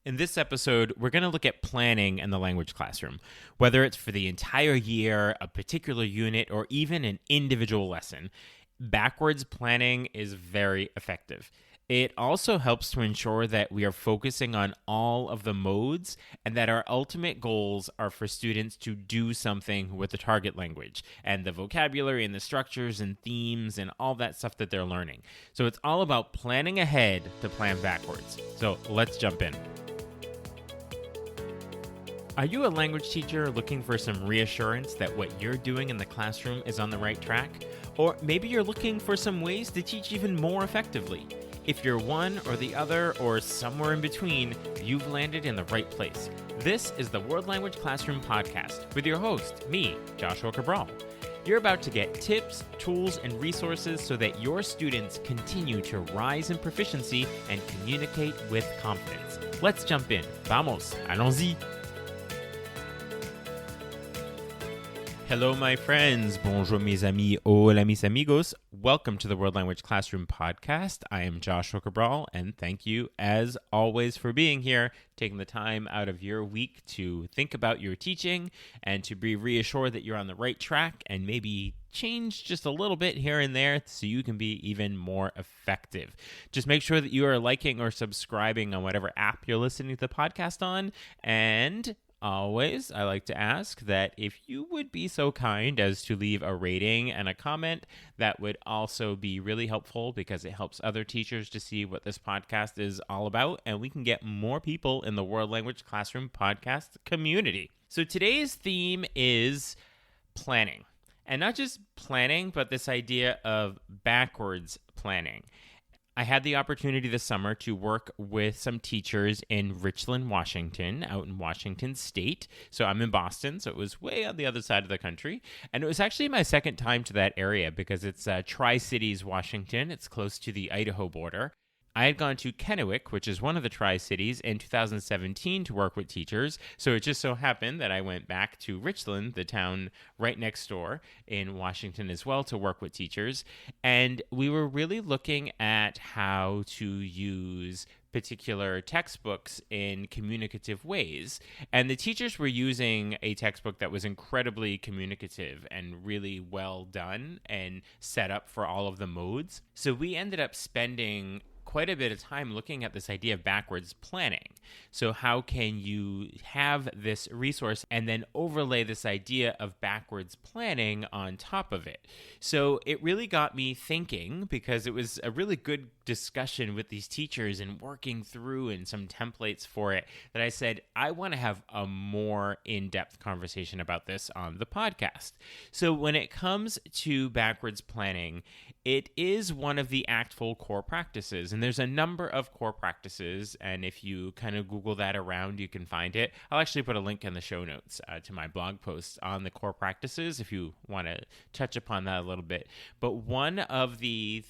In this episode, we're going to look at planning in the language classroom, whether it's for the entire year, a particular unit, or even an individual lesson. Backwards planning is very effective. It also helps to ensure that we are focusing on all of the modes and that our ultimate goals are for students to do something with the target language and the vocabulary and the structures and themes and all that stuff that they're learning. So it's all about planning ahead to plan backwards. So let's jump in. Are you a language teacher looking for some reassurance that what you're doing in the classroom is on the right track? Or maybe you're looking for some ways to teach even more effectively. If you're one or the other or somewhere in between, you've landed in the right place. This is the World Language Classroom Podcast with your host, me, Joshua Cabral. You're about to get tips, tools, and resources so that your students continue to rise in proficiency and communicate with confidence. Let's jump in. Vamos, allons-y. Hello, my friends. Bonjour, mes amis. Hola, mis amigos. Welcome to the World Language Classroom Podcast. I am Joshua Cabral, and thank you, as always, for being here, taking the time out of your week to think about your teaching and to be reassured that you're on the right track and maybe change just a little bit here and there so you can be even more effective. Just make sure that you are liking or subscribing on whatever app you're listening to the podcast on, and always, I like to ask that if you would be so kind as to leave a rating and a comment, that would also be really helpful because it helps other teachers to see what this podcast is all about, and we can get more people in the World Language Classroom podcast community. So today's theme is planning, and not just planning, but this idea of backwards planning. I had the opportunity this summer to work with some teachers in Richland, Washington, out in Washington State. So I'm in Boston, so it was way on the other side of the country. And it was actually my second time to that area because it's Tri-Cities, Washington. It's close to the Idaho border. I had gone to Kennewick, which is one of the Tri-Cities, in 2017 to work with teachers. So it just so happened that I went back to Richland, the town right next door in Washington as well, to work with teachers. And we were really looking at how to use particular textbooks in communicative ways. And the teachers were using a textbook that was incredibly communicative and really well done and set up for all of the modes. So we ended up spending quite a bit of time looking at this idea of backwards planning. So how can you have this resource and then overlay this idea of backwards planning on top of it? So it really got me thinking, because it was a really good discussion with these teachers and working through and some templates for it, that I said, I want to have a more in-depth conversation about this on the podcast. So when it comes to backwards planning, it is one of the ACTFL core practices, and there's a number of core practices, and if you kind of Google that around, you can find it. I'll actually put a link in the show notes to my blog post on the core practices if you want to touch upon that a little bit. But one of the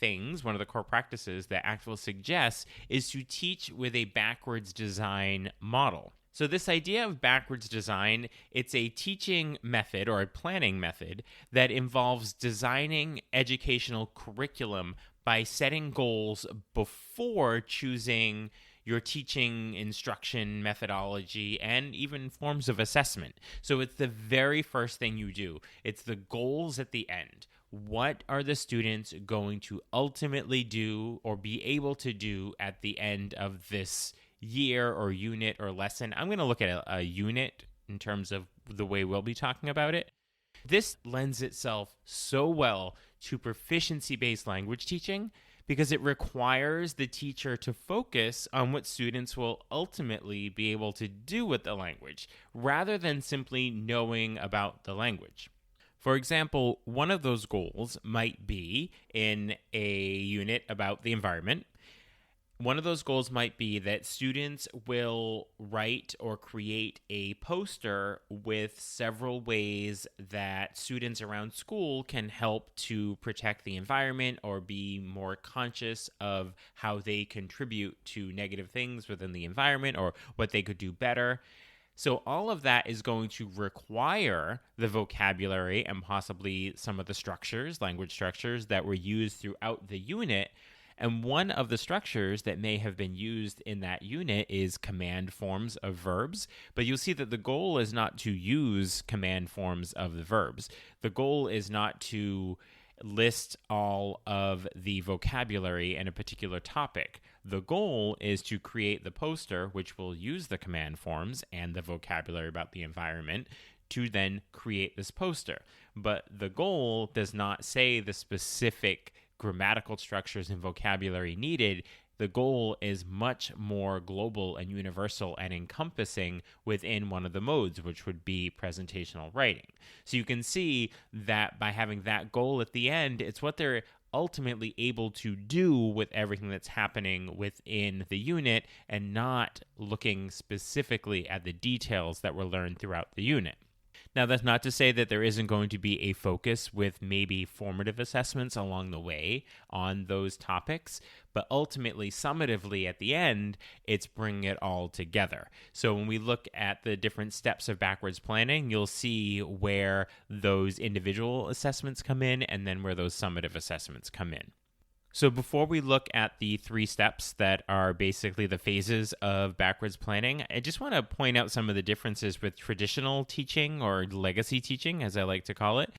core practices that ACTFL suggests is to teach with a backwards design model. So this idea of backwards design, it's a teaching method or a planning method that involves designing educational curriculum by setting goals before choosing your teaching instruction methodology and even forms of assessment. So it's the very first thing you do. It's the goals at the end. What are the students going to ultimately do or be able to do at the end of this year or unit or lesson? I'm going to look at a unit in terms of the way we'll be talking about it. This lends itself so well to proficiency-based language teaching because it requires the teacher to focus on what students will ultimately be able to do with the language, rather than simply knowing about the language. For example, one of those goals might be in a unit about the environment. One of those goals might be that students will write or create a poster with several ways that students around school can help to protect the environment or be more conscious of how they contribute to negative things within the environment or what they could do better. So all of that is going to require the vocabulary and possibly some of the structures, language structures that were used throughout the unit. And one of the structures that may have been used in that unit is command forms of verbs. But you'll see that the goal is not to use command forms of the verbs. The goal is not to list all of the vocabulary in a particular topic. The goal is to create the poster, which will use the command forms and the vocabulary about the environment to then create this poster. But the goal does not say the specific grammatical structures and vocabulary needed. The goal is much more global and universal and encompassing within one of the modes, which would be presentational writing. So you can see that by having that goal at the end, it's what they're ultimately able to do with everything that's happening within the unit and not looking specifically at the details that were learned throughout the unit. Now, that's not to say that there isn't going to be a focus with maybe formative assessments along the way on those topics, but ultimately, summatively at the end, it's bringing it all together. So when we look at the different steps of backwards planning, you'll see where those individual assessments come in and then where those summative assessments come in. So before we look at the 3 steps that are basically the phases of backwards planning, I just want to point out some of the differences with traditional teaching, or legacy teaching, as I like to call it.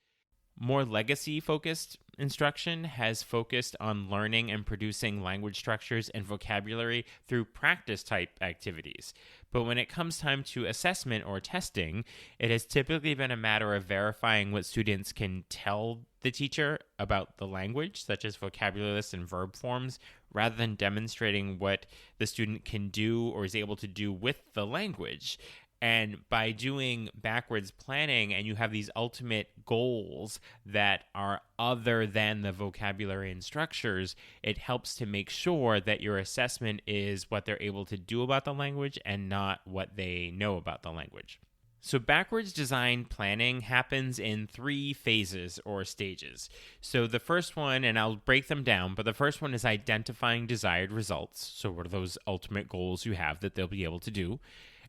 More legacy-focused instruction has focused on learning and producing language structures and vocabulary through practice-type activities. But when it comes time to assessment or testing, it has typically been a matter of verifying what students can tell the teacher about the language, such as vocabulary lists and verb forms, rather than demonstrating what the student can do or is able to do with the language. And by doing backwards planning, and you have these ultimate goals that are other than the vocabulary and structures, it helps to make sure that your assessment is what they're able to do about the language and not what they know about the language. So backwards design planning happens in 3 phases or stages. So the first one, and I'll break them down, but the first one is identifying desired results. So what are those ultimate goals you have that they'll be able to do?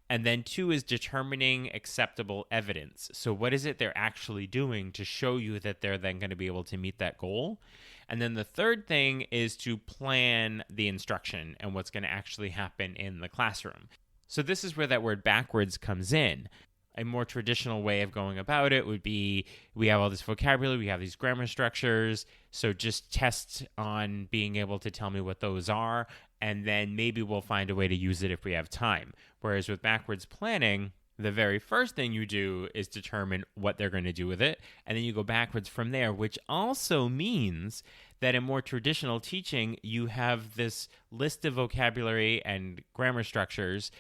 And then 2 is determining acceptable evidence. So what is it they're actually doing to show you that they're then going to be able to meet that goal? And then the third thing is to plan the instruction and what's going to actually happen in the classroom. So this is where that word backwards comes in. A more traditional way of going about it would be, we have all this vocabulary, we have these grammar structures, so just test on being able to tell me what those are, and then maybe we'll find a way to use it if we have time. Whereas with backwards planning, the very first thing you do is determine what they're going to do with it, and then you go backwards from there, which also means that in more traditional teaching, you have this list of vocabulary and grammar structures.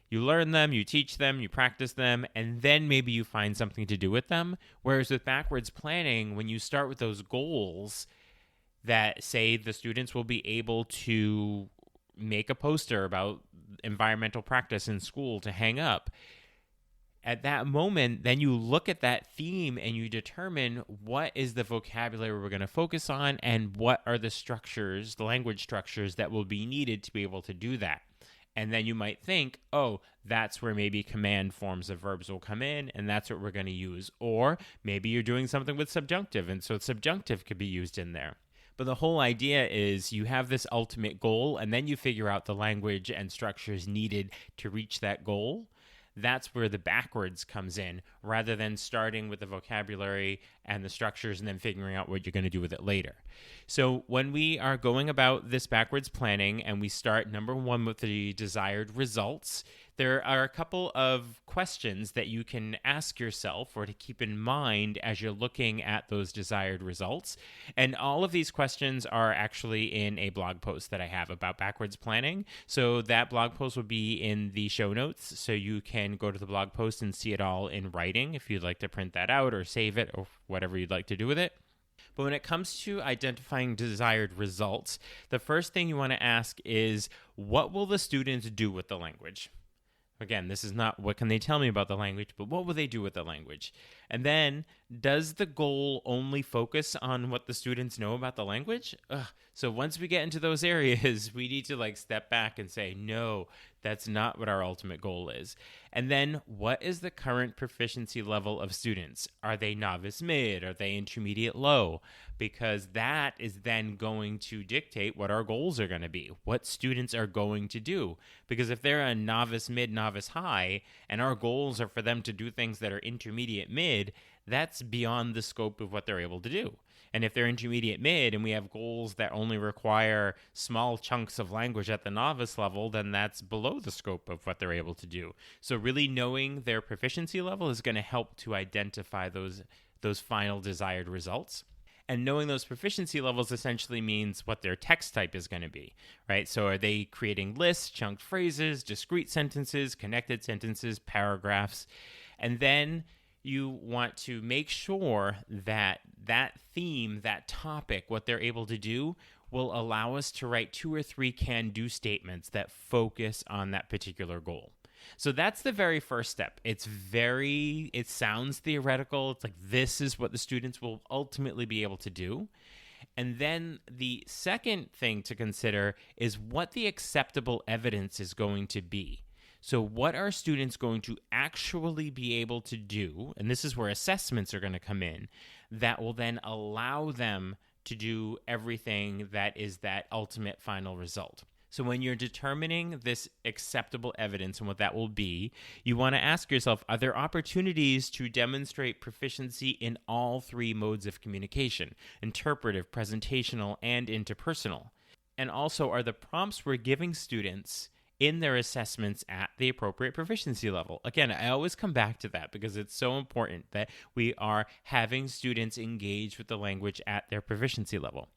You learn them, you teach them, you practice them, and then maybe you find something to do with them. Whereas with backwards planning, when you start with those goals that say the students will be able to make a poster about environmental practice in school to hang up, at that moment, then you look at that theme and you determine what is the vocabulary we're going to focus on and what are the structures, the language structures that will be needed to be able to do that. And then you might think, oh, that's where maybe command forms of verbs will come in, and that's what we're going to use. Or maybe you're doing something with subjunctive, and so subjunctive could be used in there. But the whole idea is you have this ultimate goal, and then you figure out the language and structures needed to reach that goal. That's where the backwards comes in, rather than starting with the vocabulary and the structures and then figuring out what you're going to do with it later. So when we are going about this backwards planning and we start, number 1, with the desired results, there are a couple of questions that you can ask yourself or to keep in mind as you're looking at those desired results. And all of these questions are actually in a blog post that I have about backwards planning. So that blog post will be in the show notes, so you can go to the blog post and see it all in writing if you'd like to print that out or save it or whatever you'd like to do with it. But when it comes to identifying desired results, the first thing you want to ask is, what will the students do with the language? Again, this is not what can they tell me about the language, but what will they do with the language? And then, does the goal only focus on what the students know about the language? So once we get into those areas, we need to step back and say, no, That's not what our ultimate goal is. And then, what is the current proficiency level of students? Are they novice mid? Are they intermediate low? Because that is then going to dictate what our goals are going to be, what students are going to do. Because if they're a novice mid, novice high, and our goals are for them to do things that are intermediate mid, that's beyond the scope of what they're able to do. And if they're intermediate mid and we have goals that only require small chunks of language at the novice level, then that's below the scope of what they're able to do. So really knowing their proficiency level is going to help to identify those final desired results. And knowing those proficiency levels essentially means what their text type is going to be, right? So are they creating lists, chunked phrases, discrete sentences, connected sentences, paragraphs? And then you want to make sure that that theme, that topic, what they're able to do will allow us to write 2 or 3 can-do statements that focus on that particular goal. So that's the very first step. It sounds theoretical. It's like this is what the students will ultimately be able to do. And then the second thing to consider is what the acceptable evidence is going to be. So what are students going to actually be able to do? And this is where assessments are going to come in that will then allow them to do everything that is that ultimate final result. So when you're determining this acceptable evidence and what that will be, you want to ask yourself, are there opportunities to demonstrate proficiency in all 3 modes of communication: interpretive, presentational, and interpersonal? And also, are the prompts we're giving students in their assessments at the appropriate proficiency level? Again, I always come back to that because it's so important that we are having students engage with the language at their proficiency level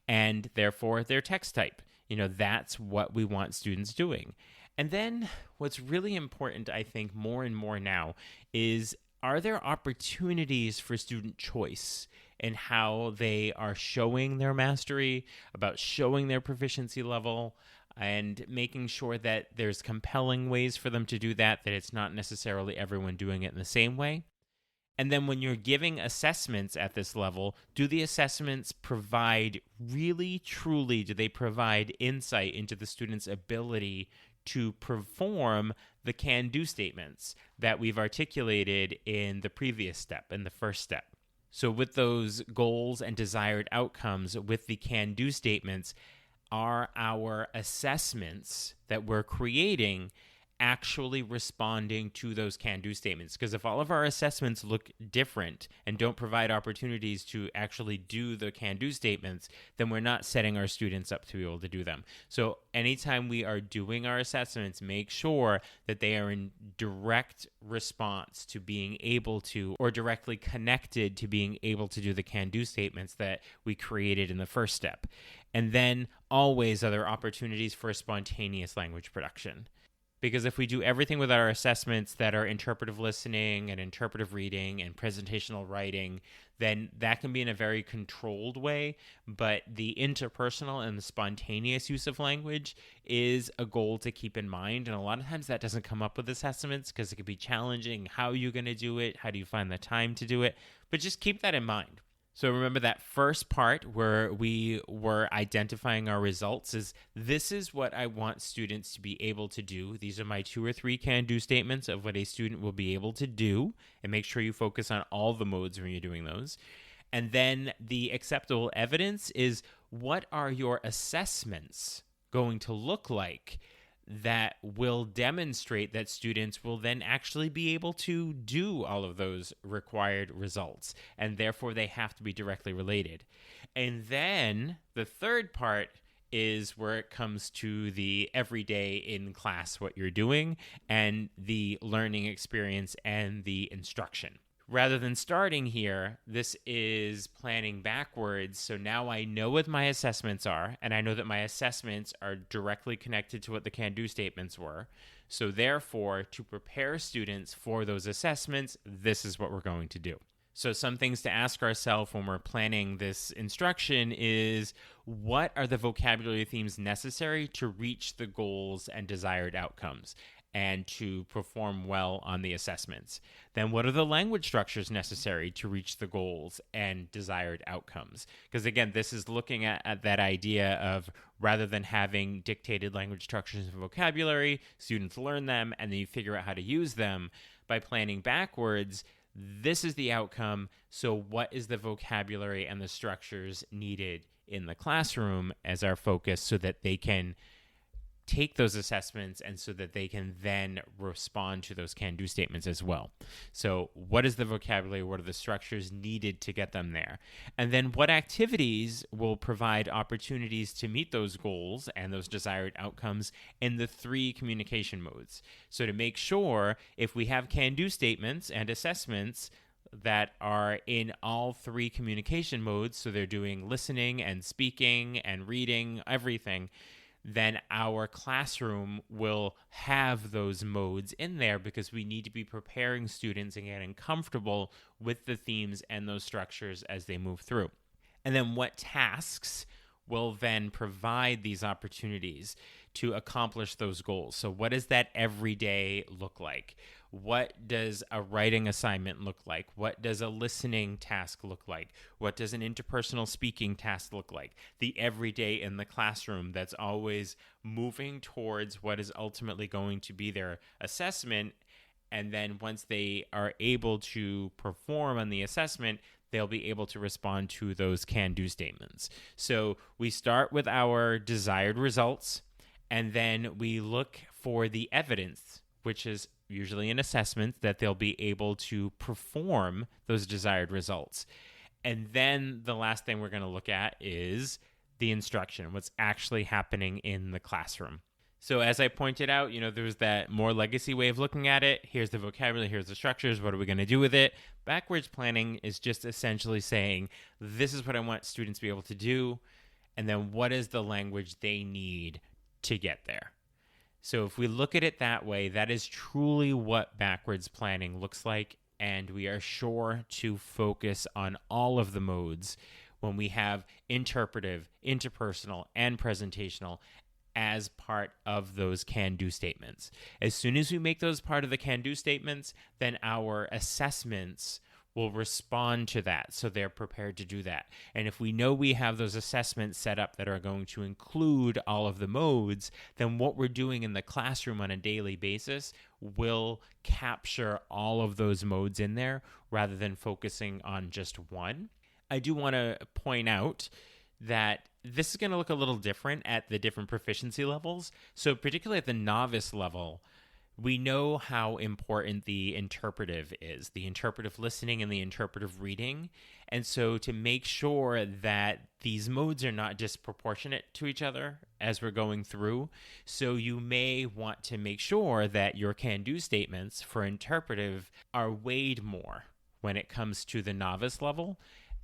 and therefore their text type. That's what we want students doing. And then what's really important, I think, more and more now is, are there opportunities for student choice in how they are showing their mastery, about showing their proficiency level, and making sure that there's compelling ways for them to do that it's not necessarily everyone doing it in the same way. And then when you're giving assessments at this level, do the assessments provide really, truly, do they provide insight into the student's ability to perform the can-do statements that we've articulated in the previous step, in the first step? So with those goals and desired outcomes, with the can-do statements, are our assessments that we're creating actually responding to those can-do statements? Because if all of our assessments look different and don't provide opportunities to actually do the can-do statements, then we're not setting our students up to be able to do them. So anytime we are doing our assessments, make sure that they are in direct response to being able to, or directly connected to being able to do the can-do statements that we created in the first step. And then always are there opportunities for spontaneous language production. Because if we do everything with our assessments that are interpretive listening and interpretive reading and presentational writing, then that can be in a very controlled way. But the interpersonal and the spontaneous use of language is a goal to keep in mind. And a lot of times that doesn't come up with assessments because it can be challenging. How are you going to do it? How do you find the time to do it? But just keep that in mind. So remember that first part where we were identifying our results this is what I want students to be able to do. These are my 2 or 3 can-do statements of what a student will be able to do. And make sure you focus on all the modes when you're doing those. And then the acceptable evidence is, what are your assessments going to look like that will demonstrate that students will then actually be able to do all of those required results, and therefore they have to be directly related. And then the third part is where it comes to the everyday in class, what you're doing, and the learning experience and the instruction. Rather than starting here, this is planning backwards. So now I know what my assessments are, and I know that my assessments are directly connected to what the can-do statements were. So therefore, to prepare students for those assessments, this is what we're going to do. So some things to ask ourselves when we're planning this instruction is, what are the vocabulary themes necessary to reach the goals and desired outcomes? and to perform well on the assessments. Then what are the language structures necessary to reach the goals and desired outcomes? Because again, this is looking at that idea of rather than having dictated language structures and vocabulary, students learn them and then you figure out how to use them. By planning backwards, this is the outcome. So what is the vocabulary and the structures needed in the classroom as our focus so that they can take those assessments and so that they can then respond to those can-do statements as well. So what is the vocabulary? What are the structures needed to get them there? And then what activities will provide opportunities to meet those goals and those desired outcomes in the 3 communication modes? So to make sure if we have can-do statements and assessments that are in all 3 communication modes, so they're doing listening and speaking and reading, everything, then our classroom will have those modes in there because we need to be preparing students and getting comfortable with the themes and those structures as they move through. And then what tasks will then provide these opportunities to accomplish those goals? So what does that every day look like? What does a writing assignment look like? What does a listening task look like? What does an interpersonal speaking task look like? The everyday in the classroom that's always moving towards what is ultimately going to be their assessment. And then once they are able to perform on the assessment, they'll be able to respond to those can-do statements. So we start with our desired results, and then we look for the evidence, which is usually an assessment that they'll be able to perform those desired results. And then the last thing we're going to look at is the instruction, what's actually happening in the classroom. So as I pointed out, there's that more legacy way of looking at it. Here's the vocabulary, here's the structures. What are we going to do with it? Backwards planning is just essentially saying, this is what I want students to be able to do. And then what is the language they need to get there? So if we look at it that way, that is truly what backwards planning looks like. And we are sure to focus on all of the modes when we have interpretive, interpersonal, and presentational as part of those can-do statements. As soon as we make those part of the can-do statements, then our assessments will respond to that, so they're prepared to do that. And if we know we have those assessments set up that are going to include all of the modes, then what we're doing in the classroom on a daily basis will capture all of those modes in there rather than focusing on just one. I do want to point out that this is going to look a little different at the different proficiency levels. So particularly at the novice level, we know how important the interpretive is, the interpretive listening and the interpretive reading. And so to make sure that these modes are not disproportionate to each other as we're going through, so you may want to make sure that your can-do statements for interpretive are weighed more when it comes to the novice level,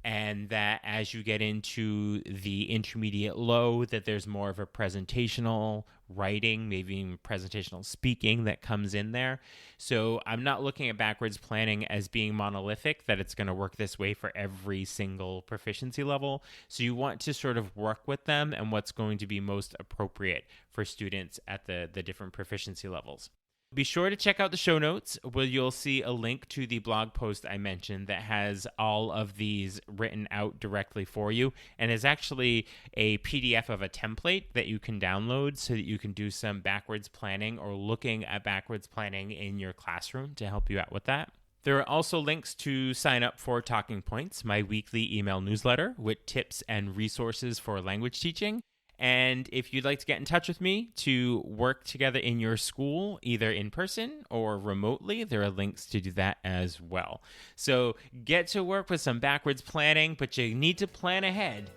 and that as you get into the intermediate low, that there's more of a presentational writing, maybe even presentational speaking that comes in there. So I'm not looking at backwards planning as being monolithic, that it's going to work this way for every single proficiency level. So you want to sort of work with them and what's going to be most appropriate for students at the different proficiency levels. Be sure to check out the show notes where you'll see a link to the blog post I mentioned that has all of these written out directly for you, and is actually a PDF of a template that you can download so that you can do some backwards planning or looking at backwards planning in your classroom to help you out with that. There are also links to sign up for Talking Points, my weekly email newsletter with tips and resources for language teaching. And if you'd like to get in touch with me to work together in your school, either in person or remotely, there are links to do that as well. So get to work with some backwards planning, but you need to plan ahead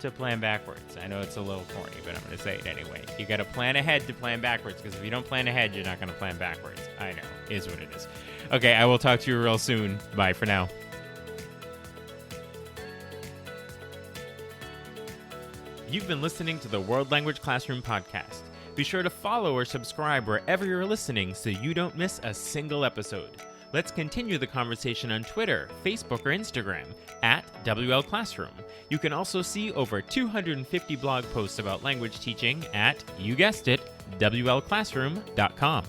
to plan backwards. I know it's a little corny, but I'm going to say it anyway. You got to plan ahead to plan backwards, because if you don't plan ahead, you're not going to plan backwards. I know, it is what it is. Okay, I will talk to you real soon. Bye for now. You've been listening to the World Language Classroom podcast. Be sure to follow or subscribe wherever you're listening so you don't miss a single episode. Let's continue the conversation on Twitter, Facebook, or Instagram at WL Classroom. You can also see over 250 blog posts about language teaching at, you guessed it, WLClassroom.com.